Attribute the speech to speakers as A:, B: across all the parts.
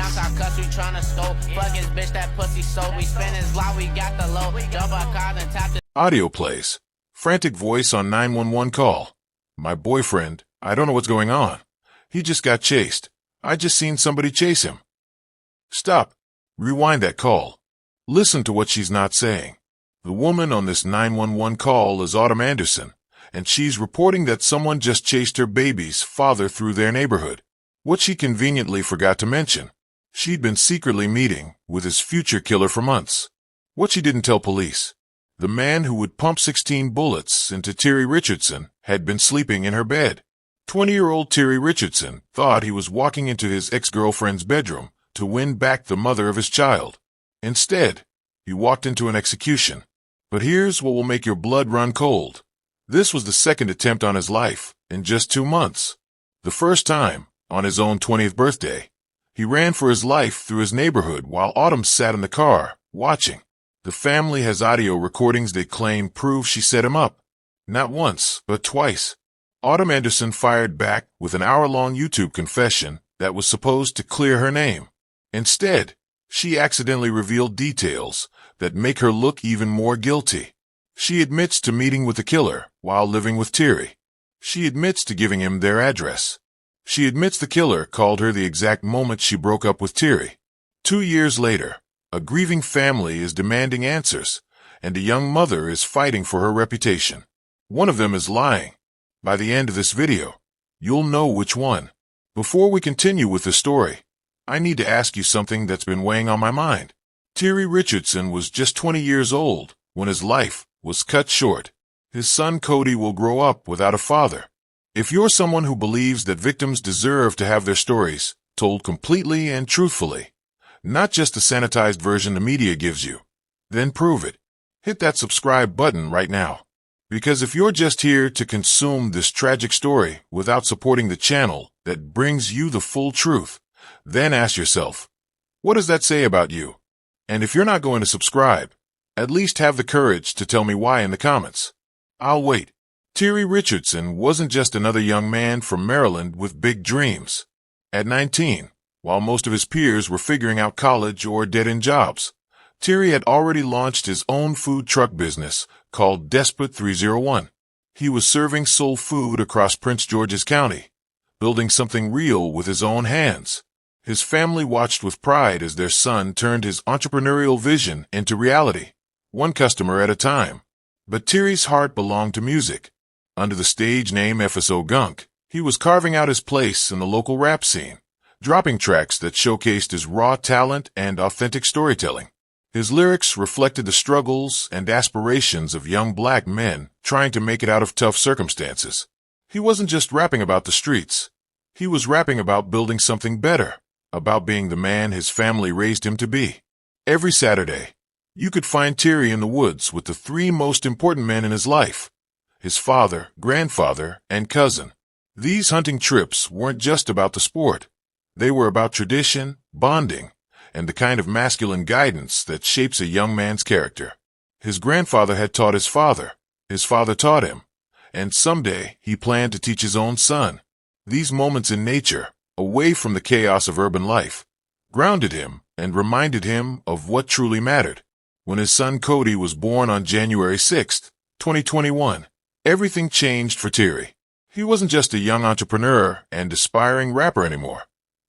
A: bounce our cuss, we tryna scope. Fuck his bitch, that pussy so. We spin his lot, we got the low. Jump our car, then tap the...
B: Audio plays. Frantic voice on 911 call. My boyfriend, I don't know what's going on. He just got chased. I just seen somebody chase him. Stop. Rewind that call. Listen to what she's not saying. The woman on this 911 call is Autumn Anderson, and she's reporting that someone just chased her baby's father through their neighborhood. What she conveniently forgot to mention, she'd been secretly meeting with his future killer for months. What she didn't tell police, the man who would pump 16 bullets into Terry Richardson had been sleeping in her bed. 20-year-old Terry Richardson thought he was walking into his ex-girlfriend's bedroom to win back the mother of his child. Instead, he walked into an execution. But here's what will make your blood run cold. This was the second attempt on his life in just 2 months. The first time, on his own 20th birthday, he ran for his life through his neighborhood while Autumn sat in the car, watching. The family has audio recordings they claim prove she set him up. Not once, but twice. Autumn Anderson fired back with an hour-long YouTube confession that was supposed to clear her name. Instead, she accidentally revealed details that make her look even more guilty. She admits to meeting with the killer while living with Terry. She admits to giving him their address. She admits the killer called her the exact moment she broke up with Terry. 2 years later, a grieving family is demanding answers, and a young mother is fighting for her reputation. One of them is lying. By the end of this video, you'll know which one. Before we continue with the story, I need to ask you something that's been weighing on my mind. Terry Richardson was just 20 years old when his life was cut short. His son Cody will grow up without a father. If you're someone who believes that victims deserve to have their stories told completely and truthfully, not just the sanitized version the media gives you, then prove it. Hit that subscribe button right now. Because if you're just here to consume this tragic story without supporting the channel that brings you the full truth, then ask yourself, what does that say about you? And if you're not going to subscribe, at least have the courage to tell me why in the comments. I'll wait. Terry Richardson wasn't just another young man from Maryland with big dreams. At 19, while most of his peers were figuring out college or dead-end jobs, Terry had already launched his own food truck business called Despot 301. He was serving soul food across Prince George's County, building something real with his own hands. His family watched with pride as their son turned his entrepreneurial vision into reality, one customer at a time. But Terry's heart belonged to music. Under the stage name FSO Gunk, he was carving out his place in the local rap scene, dropping tracks that showcased his raw talent and authentic storytelling. His lyrics reflected the struggles and aspirations of young black men trying to make it out of tough circumstances. He wasn't just rapping about the streets. He was rapping about building something better, about being the man his family raised him to be. Every Saturday, you could find Terry in the woods with the 3 most important men in his life: his father, grandfather, and cousin. These hunting trips weren't just about the sport. They were about tradition, bonding, and the kind of masculine guidance that shapes a young man's character. His grandfather had taught his father taught him, and someday he planned to teach his own son. These moments in nature, away from the chaos of urban life, grounded him and reminded him of what truly mattered. When his son Cody was born on January 6, 2021, everything changed for Terry. He wasn't just a young entrepreneur and aspiring rapper anymore.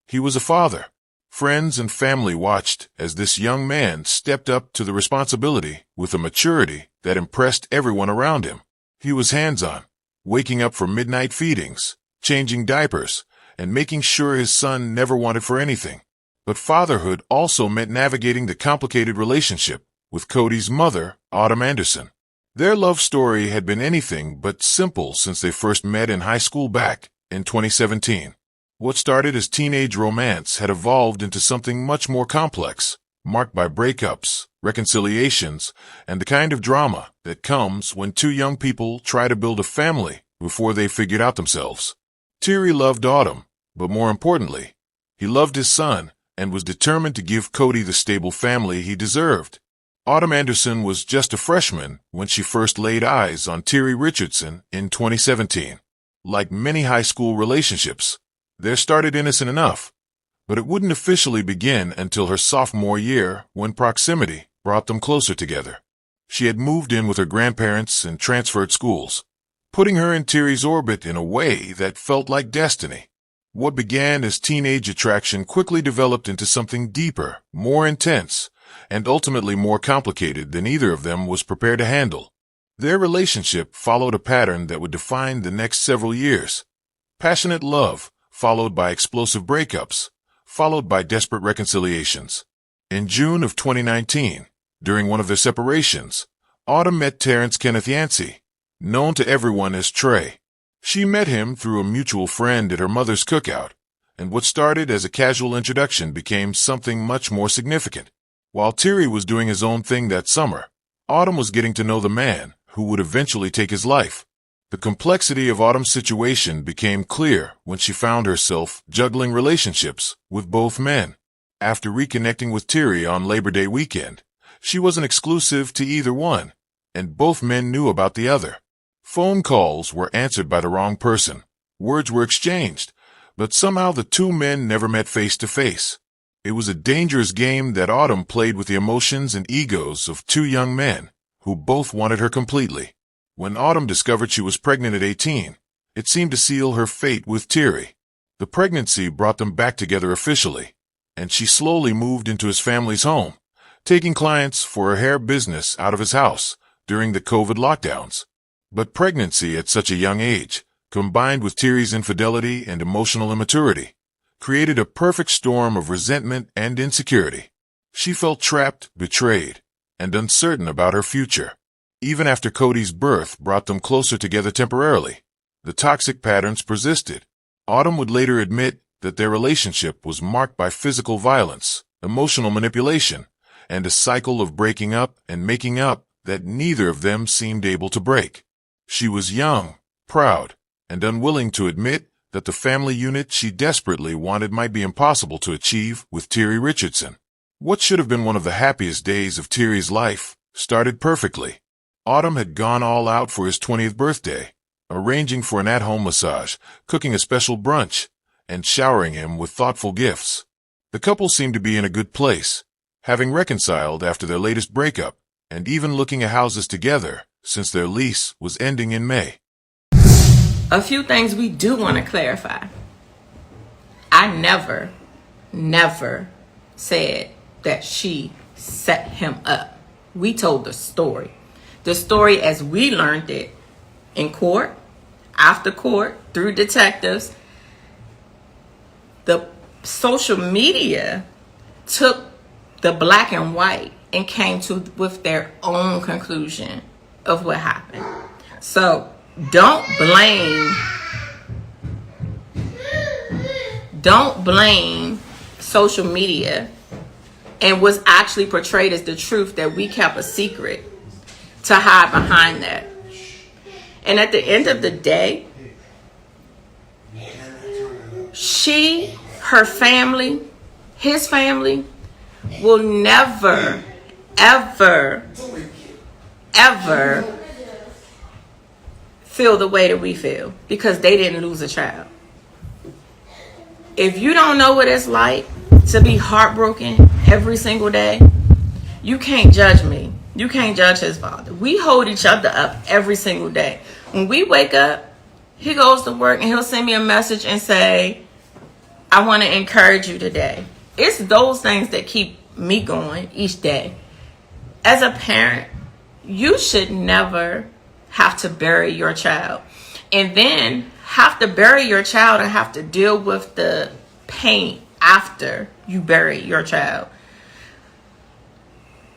B: He was a father. Friends and family watched as this young man stepped up to the responsibility with a maturity that impressed everyone around him. He was hands-on, waking up for midnight feedings, changing diapers, and making sure his son never wanted for anything. But fatherhood also meant navigating the complicated relationship with Cody's mother, Autumn Anderson. Their love story had been anything but simple since they first met in high school back in 2017. What started as teenage romance had evolved into something much more complex, marked by breakups, reconciliations, and the kind of drama that comes when 2 young people try to build a family before they figured out themselves. Terry loved Autumn, but more importantly, he loved his son and was determined to give Cody the stable family he deserved. Autumn Anderson was just a freshman when she first laid eyes on Terry Richardson in 2017. Like many high school relationships, theirs started innocent enough, But it wouldn't officially begin until her sophomore year, when proximity brought them closer together. She had moved in with her grandparents and transferred schools, putting her in Terry's orbit in a way that felt like destiny. What began as teenage attraction quickly developed into something deeper, more intense, and ultimately more complicated than either of them was prepared to handle. Their relationship followed a pattern that would define the next several years. Passionate love, followed by explosive breakups, followed by desperate reconciliations. In June of 2019, during one of their separations, Autumn met Terrence Kenneth Yancey, known to everyone as Trey. She met him through a mutual friend at her mother's cookout, and what started as a casual introduction became something much more significant. While Terry was doing his own thing that summer, Autumn was getting to know the man who would eventually take his life. The complexity of Autumn's situation became clear when she found herself juggling relationships with both men. After reconnecting with Terry on Labor Day weekend, she wasn't exclusive to either one, and both men knew about the other. Phone calls were answered by the wrong person. Words were exchanged, but somehow the two men never met face to face. It was a dangerous game that Autumn played with the emotions and egos of two young men who both wanted her completely. When Autumn discovered she was pregnant at 18, it seemed to seal her fate with Terry. The pregnancy brought them back together officially, and she slowly moved into his family's home, taking clients for her hair business out of his house during the COVID lockdowns. But pregnancy at such a young age, combined with Terry's infidelity and emotional immaturity, created a perfect storm of resentment and insecurity. She felt trapped, betrayed, and uncertain about her future. Even after Cody's birth brought them closer together temporarily, the toxic patterns persisted. Autumn would later admit that their relationship was marked by physical violence, emotional manipulation, and a cycle of breaking up and making up that neither of them seemed able to break. She was young, proud, and unwilling to admit that the family unit she desperately wanted might be impossible to achieve with Terry Richardson. What should have been one of the happiest days of Terry's life started perfectly. Autumn had gone all out for his 20th birthday, arranging for an at-home massage, cooking a special brunch, and showering him with thoughtful gifts. The couple seemed to be in a good place, having reconciled after their latest breakup, and even looking at houses together since their lease was ending in May.
C: A few things we do want to clarify. I never said that she set him up. We told the story. The story as we learned it in court, after court, through detectives. The social media took the black and white and came to with their own conclusion of what happened. So don't blame social media and what's actually portrayed as the truth that we kept a secret to hide behind that. And at the end of the day, her family, his family will never, ever feel the way that we feel because they didn't lose a child. If you don't know what it's like to be heartbroken every single day, you can't judge me. You can't judge his father. We hold each other up every single day. When we wake up, he goes to work and he'll send me a message and say, I want to encourage you today. It's those things that keep me going each day. As a parent, you should never have to bury your child and then have to bury your child and have to deal with the pain after you bury your child.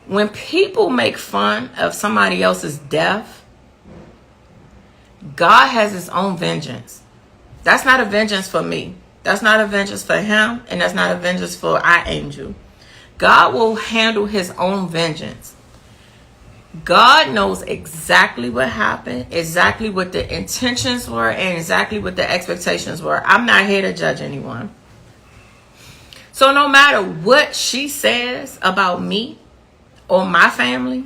C: When people make fun of somebody else's death, God has his own vengeance. That's not a vengeance for me. That's not a vengeance for him, and that's not a vengeance for our angel. God will handle his own vengeance. God knows exactly what happened, exactly what the intentions were, and exactly what the expectations were. I'm not here to judge anyone. So no matter what she says about me or my family,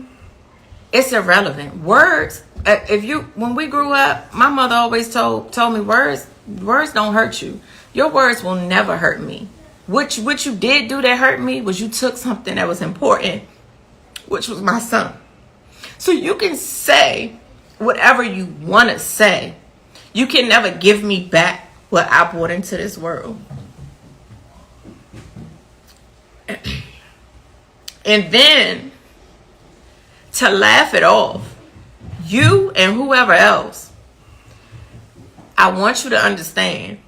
C: it's irrelevant. Words, when we grew up, my mother always told me words don't hurt you. Your words will never hurt me. What you did do that hurt me was you took something that was important, which was my son. So you can say whatever you want to say. You can never give me back what I brought into this world. And then to laugh it off, you and whoever else, I want you to understand,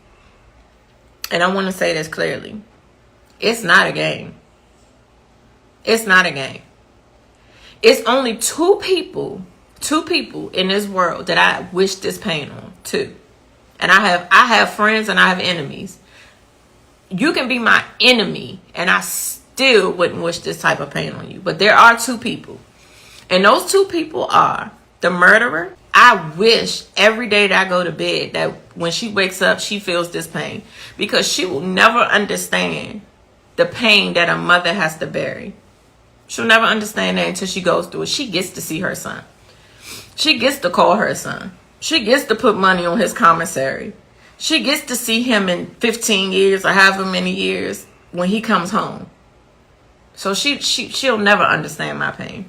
C: and I want to say this clearly, it's not a game. It's not a game. It's only two people in this world that I wish this pain on. Two. And I have friends and I have enemies. You can be my enemy and I still wouldn't wish this type of pain on you. But there are two people. And those two people are the murderer. I wish every day that I go to bed that when she wakes up, she feels this pain. Because she will never understand the pain that a mother has to bury. She'll never understand that until she goes through it. She gets to see her son. She gets to call her son. She gets to put money on his commissary. She gets to see him in 15 years or however many years when he comes home. So she'll never understand my pain.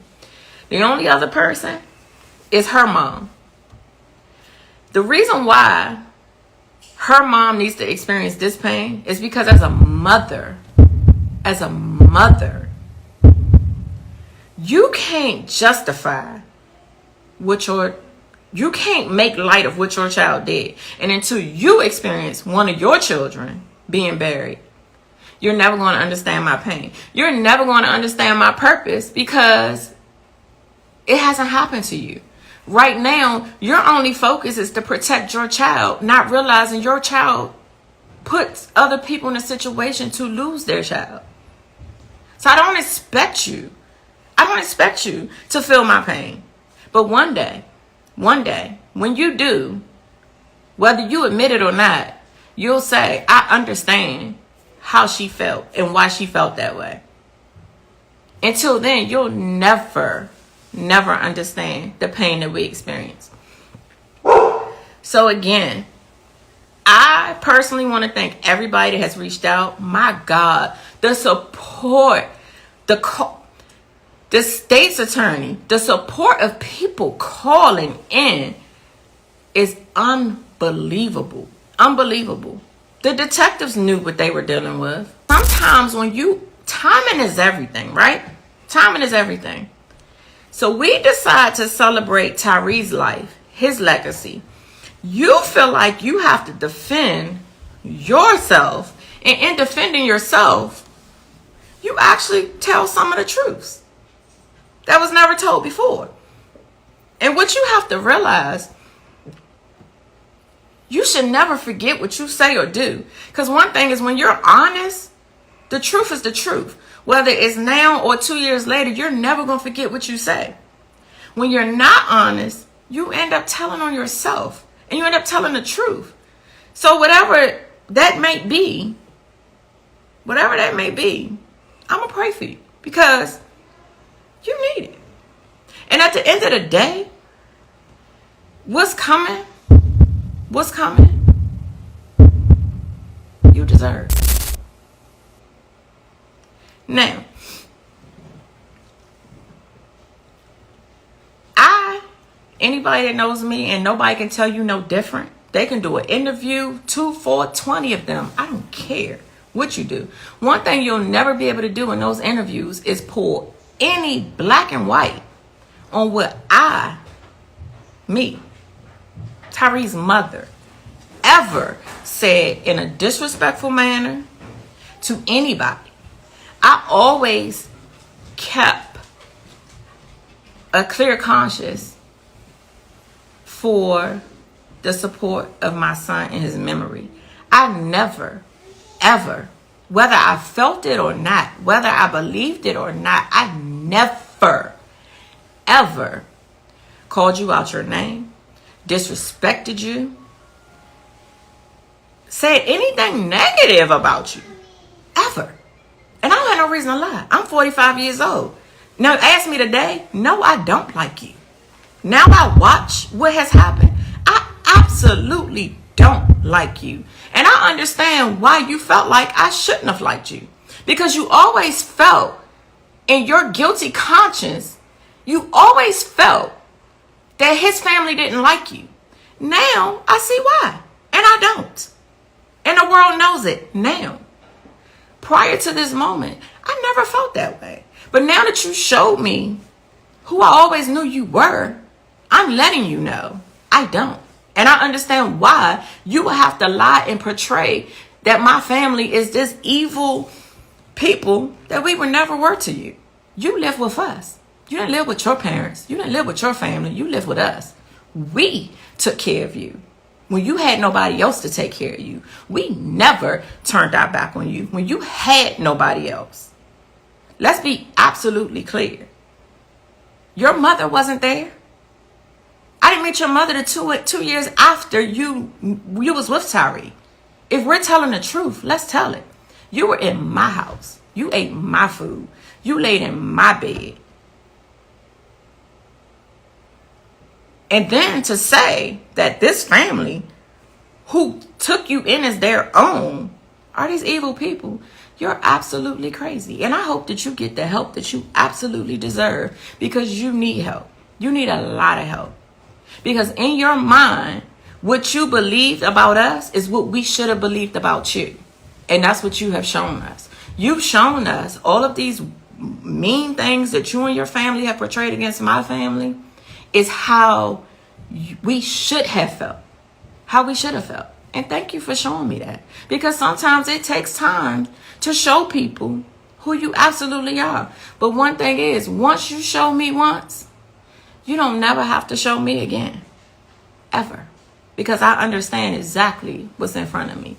C: The only other person is her mom. The reason why her mom needs to experience this pain is because as a mother, you can't justify you can't make light of what your child did. And until you experience one of your children being buried, you're never going to understand my pain. You're never going to understand my purpose because it hasn't happened to you. Right now, your only focus is to protect your child, not realizing your child puts other people in a situation to lose their child. So I don't expect you to feel my pain. But one day, when you do, whether you admit it or not, you'll say, I understand how she felt and why she felt that way. Until then, you'll never understand the pain that we experience. So again, I personally want to thank everybody that has reached out. My God, the support, the state's attorney, the support of people calling in is unbelievable. Unbelievable. The detectives knew what they were dealing with. Sometimes timing is everything, right? Timing is everything. So we decide to celebrate Tyree's life, his legacy. You feel like you have to defend yourself. And in defending yourself, you actually tell some of the truths that was never told before. And what you have to realize, you should never forget what you say or do. Because one thing is, when you're honest, the truth is the truth. Whether it's now or 2 years later, you're never going to forget what you say. When you're not honest, you end up telling on yourself. And you end up telling the truth. So whatever that may be, I'm going to pray for you. Because you need it. And at the end of the day, what's coming, you deserve. Now, anybody that knows me, and nobody can tell you no different, they can do an interview, 2, 4, 20 of them. I don't care what you do. One thing you'll never be able to do in those interviews is pull any black and white on what Tyree's mother, ever said in a disrespectful manner to anybody. I always kept a clear conscience for the support of my son and his memory. I never, ever, whether I felt it or not, whether I believed it or not, I never, ever called you out your name, disrespected you, said anything negative about you, ever. And I don't have no reason to lie. I'm 45 years old. Now, ask me today, no, I don't like you. Now I watch what has happened. I absolutely don't like you. And I understand why you felt like I shouldn't have liked you. Because you always felt in your guilty conscience, you always felt that his family didn't like you. Now I see why. And I don't. And the world knows it now. Prior to this moment, I never felt that way. But now that you showed me who I always knew you were, I'm letting you know I don't. And I understand why you will have to lie and portray that my family is this evil people that we were never were to you. You live with us. You didn't live with your parents. You didn't live with your family. You lived with us. We took care of you when you had nobody else to take care of you. We never turned our back on you when you had nobody else. Let's be absolutely clear. Your mother wasn't there. I didn't meet your mother till 2 years after you was with Tyree. If we're telling the truth, let's tell it. You were in my house. You ate my food. You laid in my bed. And then to say that this family who took you in as their own are these evil people, you're absolutely crazy. And I hope that you get the help that you absolutely deserve, because you need help. You need a lot of help. Because in your mind, what you believed about us is what we should have believed about you. And that's what you have shown us. You've shown us all of these mean things that you and your family have portrayed against my family is how we should have felt. How we should have felt. And thank you for showing me that. Because sometimes it takes time to show people who you absolutely are. But one thing is, once you show me once, you don't never have to show me again. Ever. Because I understand exactly what's in front of me.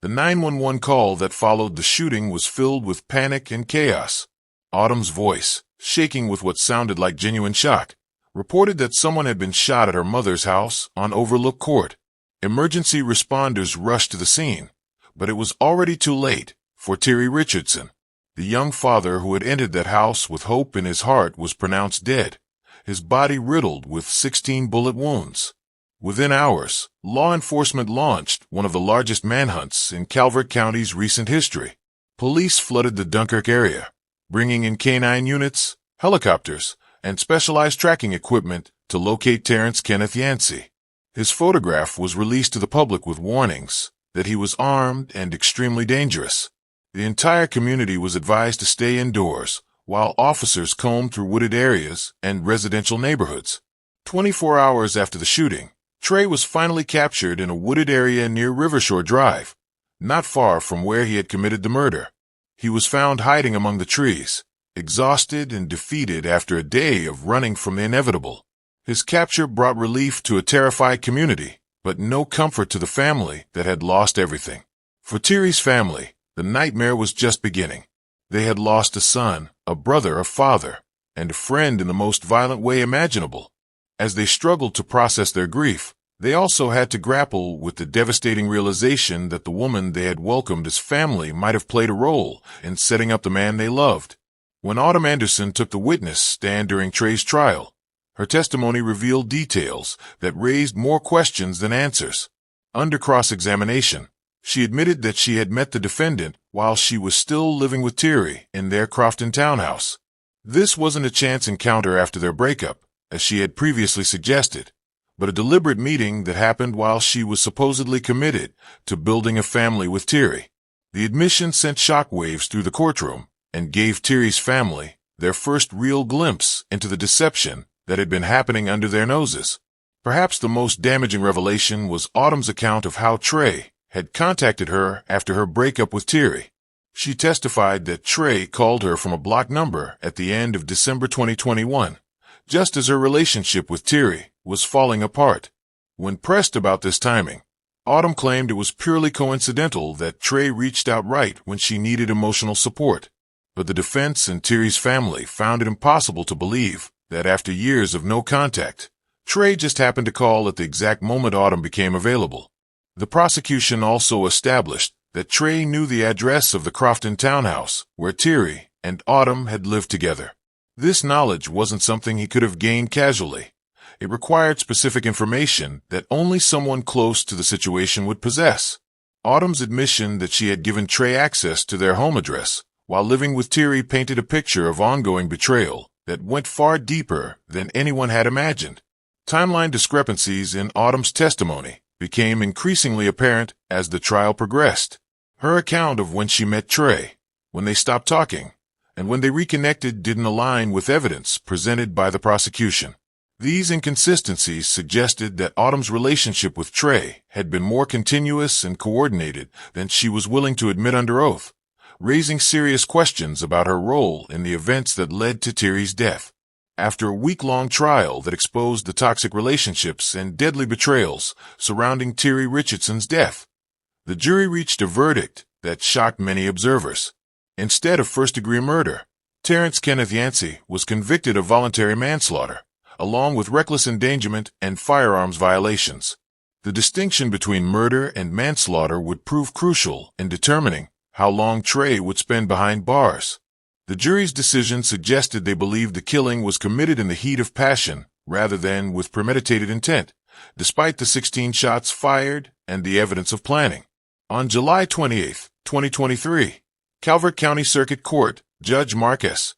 B: The 911 call that followed the shooting was filled with panic and chaos. Autumn's voice, shaking with what sounded like genuine shock, reported that someone had been shot at her mother's house on Overlook Court. Emergency responders rushed to the scene, but it was already too late for Terry Richardson. The young father who had entered that house with hope in his heart was pronounced dead, his body riddled with 16 bullet wounds. Within hours, law enforcement launched one of the largest manhunts in Calvert County's recent history. Police flooded the Dunkirk area, bringing in canine units, helicopters, and specialized tracking equipment to locate Terrence Kenneth Yancey. His photograph was released to the public with warnings that he was armed and extremely dangerous. The entire community was advised to stay indoors, while officers combed through wooded areas and residential neighborhoods. 24 hours after the shooting, Trey was finally captured in a wooded area near Rivershore Drive, not far from where he had committed the murder. He was found hiding among the trees, exhausted and defeated after a day of running from the inevitable. His capture brought relief to a terrified community, but no comfort to the family that had lost everything. For Terry's family, the nightmare was just beginning. They had lost a son, a brother, a father, and a friend in the most violent way imaginable. As they struggled to process their grief, they also had to grapple with the devastating realization that the woman they had welcomed as family might have played a role in setting up the man they loved. When Autumn Anderson took the witness stand during Trey's trial, her testimony revealed details that raised more questions than answers. Under cross-examination, she admitted that she had met the defendant while she was still living with Terry in their Crofton townhouse. This wasn't a chance encounter after their breakup, as she had previously suggested, but a deliberate meeting that happened while she was supposedly committed to building a family with Terry. The admission sent shockwaves through the courtroom and gave Terry's family their first real glimpse into the deception that had been happening under their noses. Perhaps the most damaging revelation was Autumn's account of how Trey had contacted her after her breakup with Terry. She testified that Trey called her from a blocked number at the end of December 2021, just as her relationship with Terry was falling apart. When pressed about this timing, Autumn claimed it was purely coincidental that Trey reached out right when she needed emotional support. But the defense and Terry's family found it impossible to believe that after years of no contact, Trey just happened to call at the exact moment Autumn became available. The prosecution also established that Trey knew the address of the Crofton townhouse where Terry and Autumn had lived together. This knowledge wasn't something he could have gained casually. It required specific information that only someone close to the situation would possess. Autumn's admission that she had given Trey access to their home address while living with Terry painted a picture of ongoing betrayal that went far deeper than anyone had imagined. Timeline discrepancies in Autumn's testimony became increasingly apparent as the trial progressed. Her account of when she met Trey, when they stopped talking, and when they reconnected didn't align with evidence presented by the prosecution. These inconsistencies suggested that Autumn's relationship with Trey had been more continuous and coordinated than she was willing to admit under oath, raising serious questions about her role in the events that led to Terry's death. After a week-long trial that exposed the toxic relationships and deadly betrayals surrounding Terry Richardson's death, the jury reached a verdict that shocked many observers. Instead of first-degree murder, Terrence Kenneth Yancey was convicted of voluntary manslaughter, along with reckless endangerment and firearms violations. The distinction between murder and manslaughter would prove crucial in determining how long Trey would spend behind bars. The jury's decision suggested they believed the killing was committed in the heat of passion rather than with premeditated intent, despite the 16 shots fired and the evidence of planning. On July 28, 2023, Calvert County Circuit Court Judge Marcus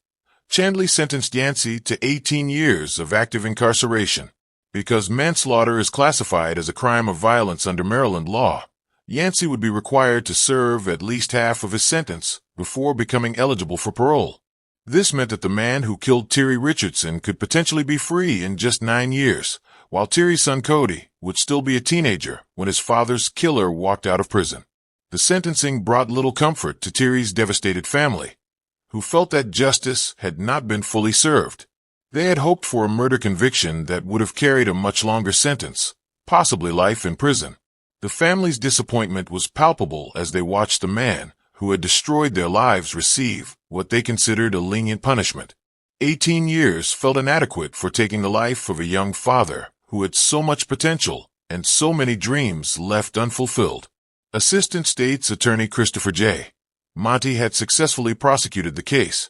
B: Chandley sentenced Yancey to 18 years of active incarceration. Because manslaughter is classified as a crime of violence under Maryland law, Yancey would be required to serve at least half of his sentence before becoming eligible for parole. This meant that the man who killed Terry Richardson could potentially be free in just 9 years, while Terry's son Cody would still be a teenager when his father's killer walked out of prison. The sentencing brought little comfort to Terry's devastated family, who felt that justice had not been fully served. They had hoped for a murder conviction that would have carried a much longer sentence, possibly life in prison. The family's disappointment was palpable as they watched the man who had destroyed their lives receive what they considered a lenient punishment. 18 years felt inadequate for taking the life of a young father who had so much potential and so many dreams left unfulfilled. Assistant State's Attorney Christopher J. Monty had successfully prosecuted the case,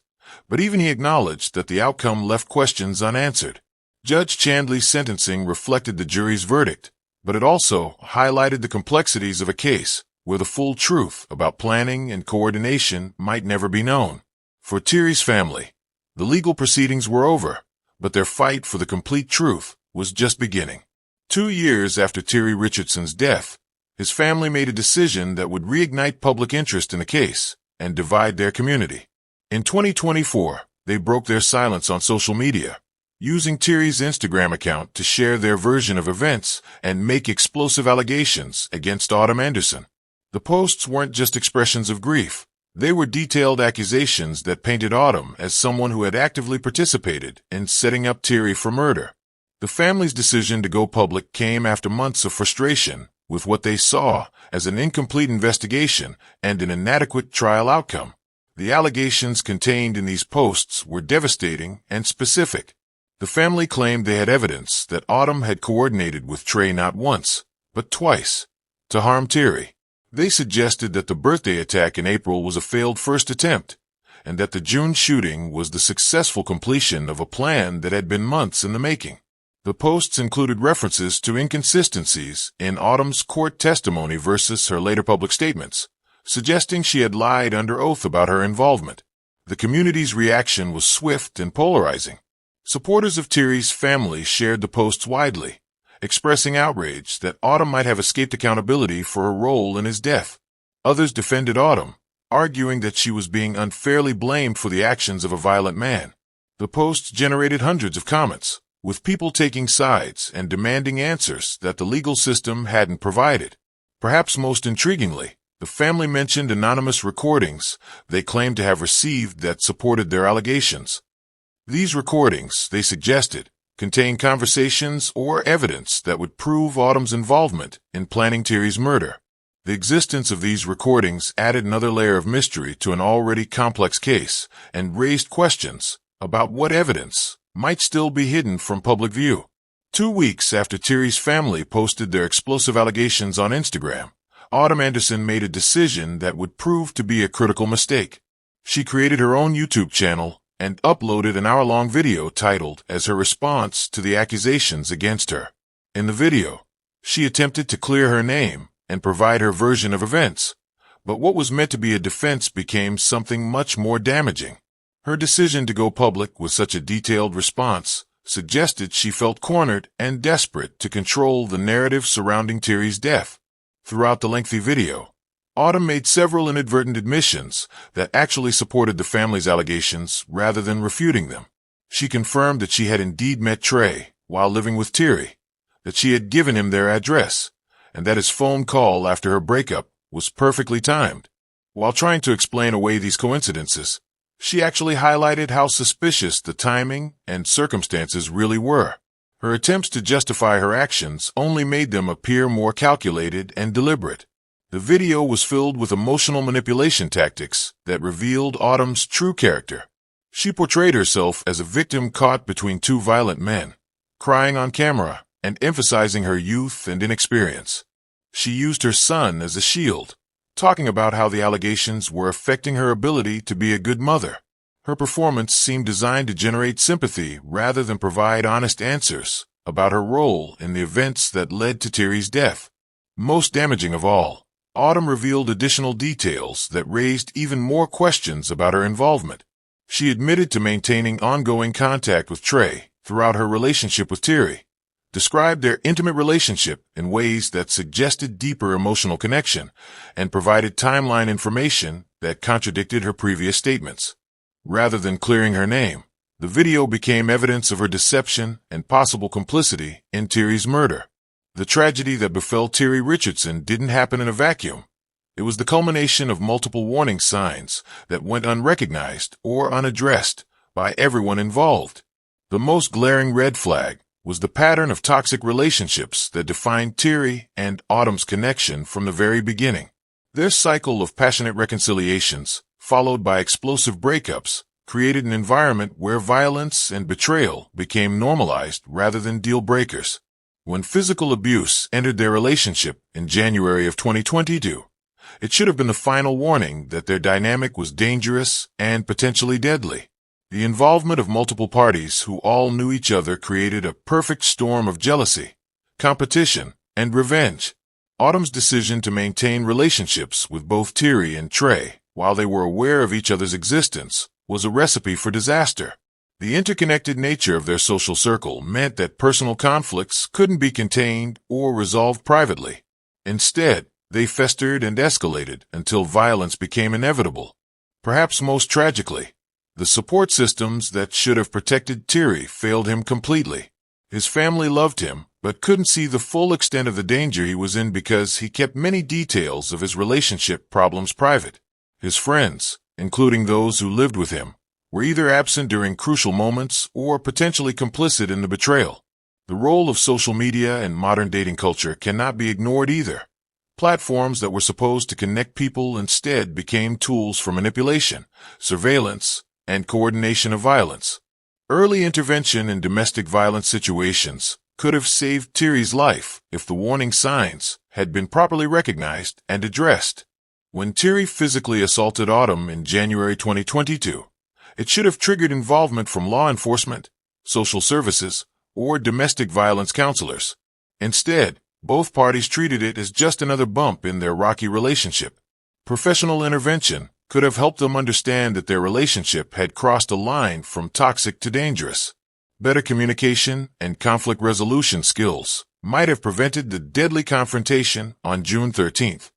B: but even he acknowledged that the outcome left questions unanswered. Judge Chandley's sentencing reflected the jury's verdict, but it also highlighted the complexities of a case where the full truth about planning and coordination might never be known. For Terry's family, the legal proceedings were over, but their fight for the complete truth was just beginning. 2 years after Terry Richardson's death, his family made a decision that would reignite public interest in the case and divide their community. In 2024, they broke their silence on social media, using Terry's Instagram account to share their version of events and make explosive allegations against Autumn Anderson. The posts weren't just expressions of grief. They were detailed accusations that painted Autumn as someone who had actively participated in setting up Terry for murder. The family's decision to go public came after months of frustration with what they saw as an incomplete investigation and an inadequate trial outcome. The allegations contained in these posts were devastating and specific. The family claimed they had evidence that Autumn had coordinated with Trey not once, but twice, to harm Terry. They suggested that the birthday attack in April was a failed first attempt, and that the June shooting was the successful completion of a plan that had been months in the making. The posts included references to inconsistencies in Autumn's court testimony versus her later public statements, suggesting she had lied under oath about her involvement. The community's reaction was swift and polarizing. Supporters of Terry's family shared the posts widely, expressing outrage that Autumn might have escaped accountability for her role in his death. Others defended Autumn, arguing that she was being unfairly blamed for the actions of a violent man. The posts generated hundreds of comments, with people taking sides and demanding answers that the legal system hadn't provided. Perhaps most intriguingly, the family mentioned anonymous recordings they claimed to have received that supported their allegations. These recordings, they suggested, contained conversations or evidence that would prove Autumn's involvement in planning Terry's murder. The existence of these recordings added another layer of mystery to an already complex case and raised questions about what evidence might still be hidden from public view. 2 weeks after Terry's family posted their explosive allegations on Instagram, Autumn Anderson made a decision that would prove to be a critical mistake. She created her own YouTube channel and uploaded an hour-long video titled as her response to the accusations against her. In the video, she attempted to clear her name and provide her version of events, but what was meant to be a defense became something much more damaging. Her decision to go public with such a detailed response suggested she felt cornered and desperate to control the narrative surrounding Terry's death. Throughout the lengthy video, Autumn made several inadvertent admissions that actually supported the family's allegations rather than refuting them. She confirmed that she had indeed met Trey while living with Terry, that she had given him their address, and that his phone call after her breakup was perfectly timed. While trying to explain away these coincidences, she actually highlighted how suspicious the timing and circumstances really were. Her attempts to justify her actions only made them appear more calculated and deliberate. The video was filled with emotional manipulation tactics that revealed Autumn's true character. She portrayed herself as a victim caught between two violent men, crying on camera and emphasizing her youth and inexperience. She used her son as a shield, talking about how the allegations were affecting her ability to be a good mother. Her performance seemed designed to generate sympathy rather than provide honest answers about her role in the events that led to Terry's death. Most damaging of all, Autumn revealed additional details that raised even more questions about her involvement. She admitted to maintaining ongoing contact with Trey throughout her relationship with Terry, described their intimate relationship in ways that suggested deeper emotional connection, and provided timeline information that contradicted her previous statements. Rather than clearing her name, the video became evidence of her deception and possible complicity in Terry's murder. The tragedy that befell Terry Richardson didn't happen in a vacuum. It was the culmination of multiple warning signs that went unrecognized or unaddressed by everyone involved. The most glaring red flag was the pattern of toxic relationships that defined Terry and Autumn's connection from the very beginning. Their cycle of passionate reconciliations, followed by explosive breakups, created an environment where violence and betrayal became normalized rather than deal breakers. When physical abuse entered their relationship in January of 2022, it should have been the final warning that their dynamic was dangerous and potentially deadly. The involvement of multiple parties who all knew each other created a perfect storm of jealousy, competition, and revenge. Autumn's decision to maintain relationships with both Terry and Trey while they were aware of each other's existence was a recipe for disaster. The interconnected nature of their social circle meant that personal conflicts couldn't be contained or resolved privately. Instead, they festered and escalated until violence became inevitable. Perhaps most tragically, the support systems that should have protected Terry failed him completely. His family loved him, but couldn't see the full extent of the danger he was in because he kept many details of his relationship problems private. His friends, including those who lived with him, were either absent during crucial moments or potentially complicit in the betrayal. The role of social media and modern dating culture cannot be ignored either. Platforms that were supposed to connect people instead became tools for manipulation, surveillance, and coordination of violence. Early intervention in domestic violence situations could have saved Terry's life if the warning signs had been properly recognized and addressed. When Terry physically assaulted Autumn in January 2022, it should have triggered involvement from law enforcement, social services, or domestic violence counselors. Instead, both parties treated it as just another bump in their rocky relationship. Professional intervention could have helped them understand that their relationship had crossed a line from toxic to dangerous. Better communication and conflict resolution skills might have prevented the deadly confrontation on June 13th.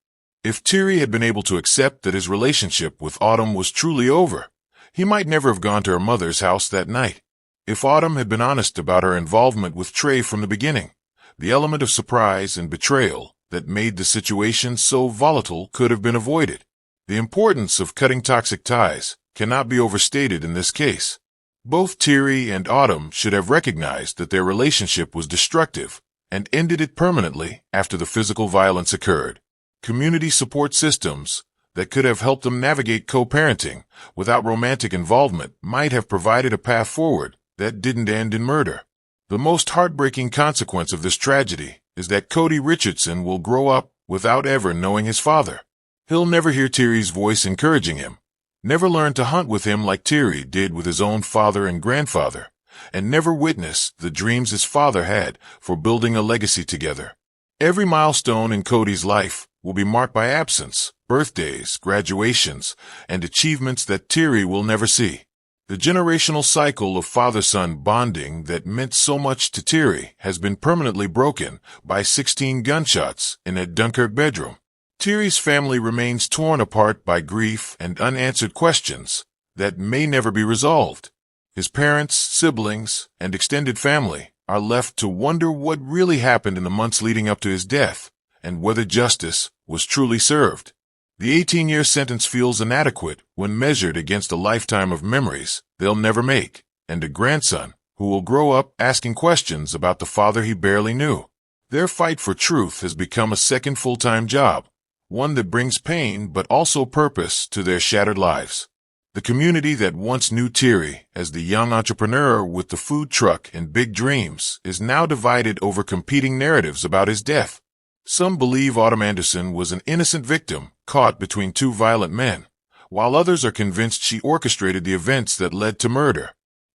B: If Terry had been able to accept that his relationship with Autumn was truly over, he might never have gone to her mother's house that night. If Autumn had been honest about her involvement with Trey from the beginning, the element of surprise and betrayal that made the situation so volatile could have been avoided. The importance of cutting toxic ties cannot be overstated in this case. Both Terry and Autumn should have recognized that their relationship was destructive and ended it permanently after the physical violence occurred. Community support systems that could have helped them navigate co-parenting without romantic involvement might have provided a path forward that didn't end in murder. The most heartbreaking consequence of this tragedy is that Cody Richardson will grow up without ever knowing his father. He'll never hear Terry's voice encouraging him, never learned to hunt with him like Terry did with his own father and grandfather, and never witnessed the dreams his father had for building a legacy together. Every milestone in Cody's life will be marked by absence, birthdays, graduations, and achievements that Terry will never see. The generational cycle of father-son bonding that meant so much to Terry has been permanently broken by 16 gunshots in a Dunkirk bedroom. Terry's family remains torn apart by grief and unanswered questions that may never be resolved. His parents, siblings, and extended family are left to wonder what really happened in the months leading up to his death and whether justice was truly served. The 18-year sentence feels inadequate when measured against a lifetime of memories they'll never make, and a grandson who will grow up asking questions about the father he barely knew. Their fight for truth has become a second full-time job, one that brings pain but also purpose to their shattered lives. The community that once knew Terry as the young entrepreneur with the food truck and big dreams is now divided over competing narratives about his death. Some believe Autumn Anderson was an innocent victim caught between two violent men, while others are convinced she orchestrated the events that led to murder.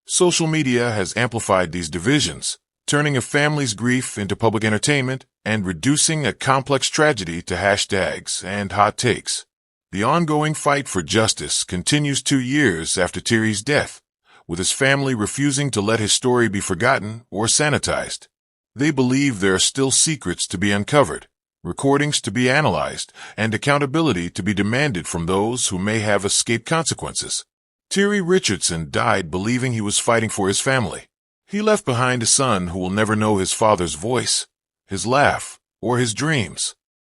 B: Social media has amplified these divisions, turning a family's grief into public entertainment and reducing a complex tragedy to hashtags and hot takes. The ongoing fight for justice continues 2 years after Terry's death, with his family refusing to let his story be forgotten or sanitized. They believe there are still secrets to be uncovered, recordings to be analyzed, and accountability to be demanded from those who may have escaped consequences. Terry Richardson died believing he was fighting for his family. He left behind a son who will never know his father's voice, his laugh, or his dreams.